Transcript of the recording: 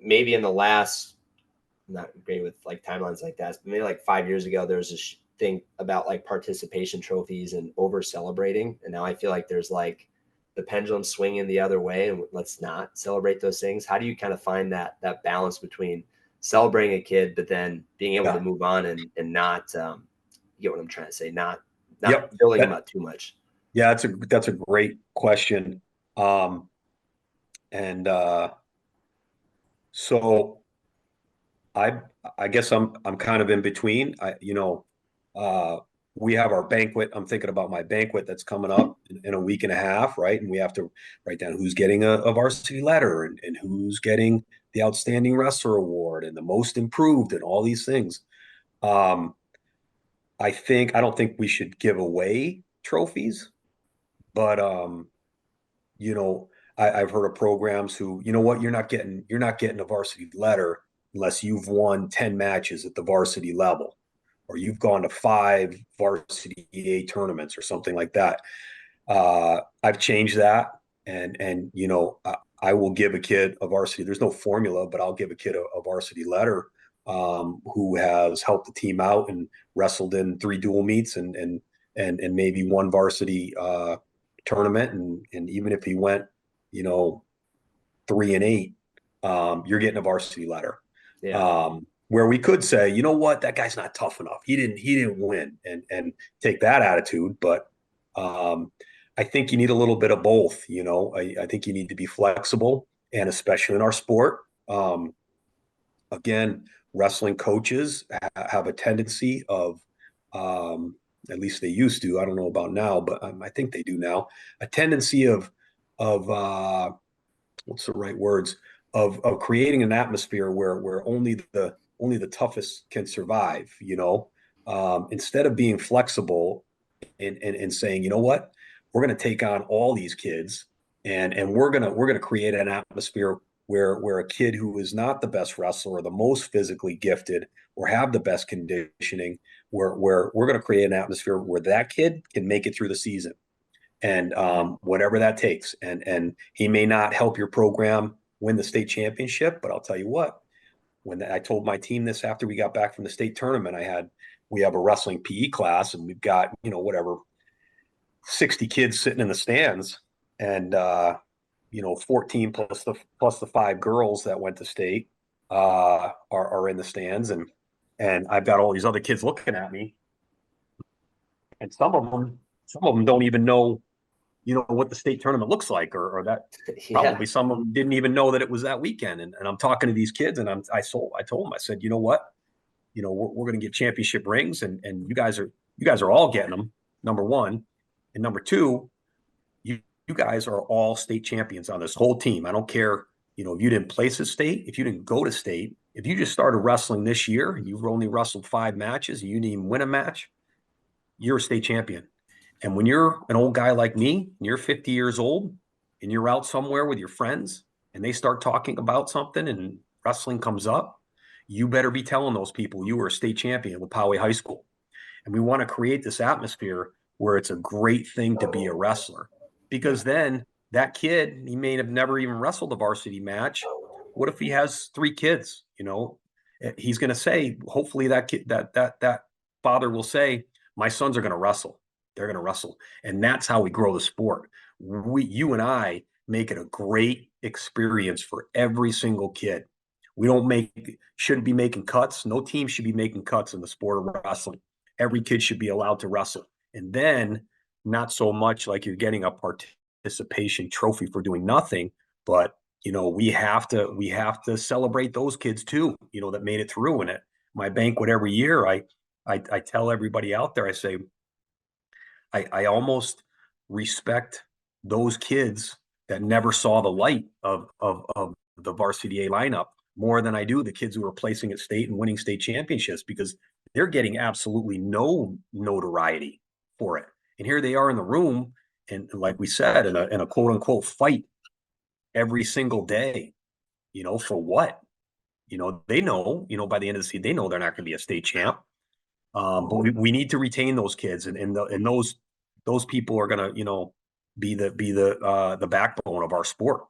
maybe in the last, I'm not great with like timelines like that, but maybe like 5 years ago, there was this thing about like participation trophies and over celebrating. And now I feel like there's like the pendulum swinging the other way, and let's not celebrate those things. How do you kind of find that balance between celebrating a kid, but then being able to Yeah. move on and not, you get what I'm trying to say, not Yep. building them That, up too much. yeah, that's a great question. Um, and so I I guess I'm kind of in between. Uh, we have our banquet. I'm thinking about my banquet that's coming up in a week and a half, right? And we have to write down who's getting a varsity letter and who's getting the outstanding wrestler award and the most improved and all these things. Um, I don't think we should give away trophies, but you know, I've heard of programs who, you know what, you're not getting a varsity letter unless you've won 10 matches at the varsity level, or you've gone to 5 varsity A tournaments or something like that. I've changed that, and I will give a kid a varsity. There's no formula, but I'll give a kid a varsity letter who has helped the team out and wrestled in 3 dual meets and maybe one varsity tournament, and even if he went, you know, 3-8, you're getting a varsity letter. Yeah. Where we could say, you know what, that guy's not tough enough. He didn't win, and take that attitude. But um, I think you need a little bit of both. I think you need to be flexible, and especially in our sport. Again, wrestling coaches have a tendency of, at least they used to. I don't know about now, but I think they do now. A tendency of what's the right words, of creating an atmosphere where only the toughest can survive. Instead of being flexible and saying, you know what, we're going to take on all these kids, and we're gonna create an atmosphere where a kid who is not the best wrestler or the most physically gifted or have the best conditioning, where we're going to create an atmosphere where that kid can make it through the season, and whatever that takes. And he may not help your program win the state championship, but I'll tell you what, I told my team this after we got back from the state tournament, we have a wrestling PE class, and we've got, whatever, 60 kids sitting in the stands, and 14 plus the 5 girls that went to state are in the stands, and I've got all these other kids looking at me, and some of them don't even know, what the state tournament looks like, or that Yeah. probably some of them didn't even know that it was that weekend. And I'm talking to these kids, and I told them, I said, you know what, we're going to get championship rings, and you guys are all getting them. Number one, and number two, you guys are all state champions on this whole team. I don't care, if you didn't place at state, if you didn't go to state, if you just started wrestling this year and you've only wrestled 5 matches and you didn't even win a match, you're a state champion. And when you're an old guy like me, and you're 50 years old, and you're out somewhere with your friends, and they start talking about something and wrestling comes up, you better be telling those people you were a state champion with Poway High School. And we want to create this atmosphere where it's a great thing to be a wrestler, because then that kid, he may have never even wrestled a varsity match. What if he has 3 kids? He's going to say, hopefully that kid, that father will say, my sons are going to wrestle. They're going to wrestle. And that's how we grow the sport. You and I make it a great experience for every single kid. We shouldn't be making cuts. No team should be making cuts in the sport of wrestling. Every kid should be allowed to wrestle. And then not so much like you're getting a participation trophy for doing nothing, but we have to celebrate those kids too, that made it through. And at my banquet every year, I tell everybody out there, I say, I almost respect those kids that never saw the light of the varsity A lineup more than I do the kids who are placing at state and winning state championships, because they're getting absolutely no notoriety for it. And here they are in the room, and like we said, in a quote unquote fight every single day, for what? They know, by the end of the season, they know they're not going to be a state champ. But we need to retain those kids, and those people are going to, be the backbone of our sport.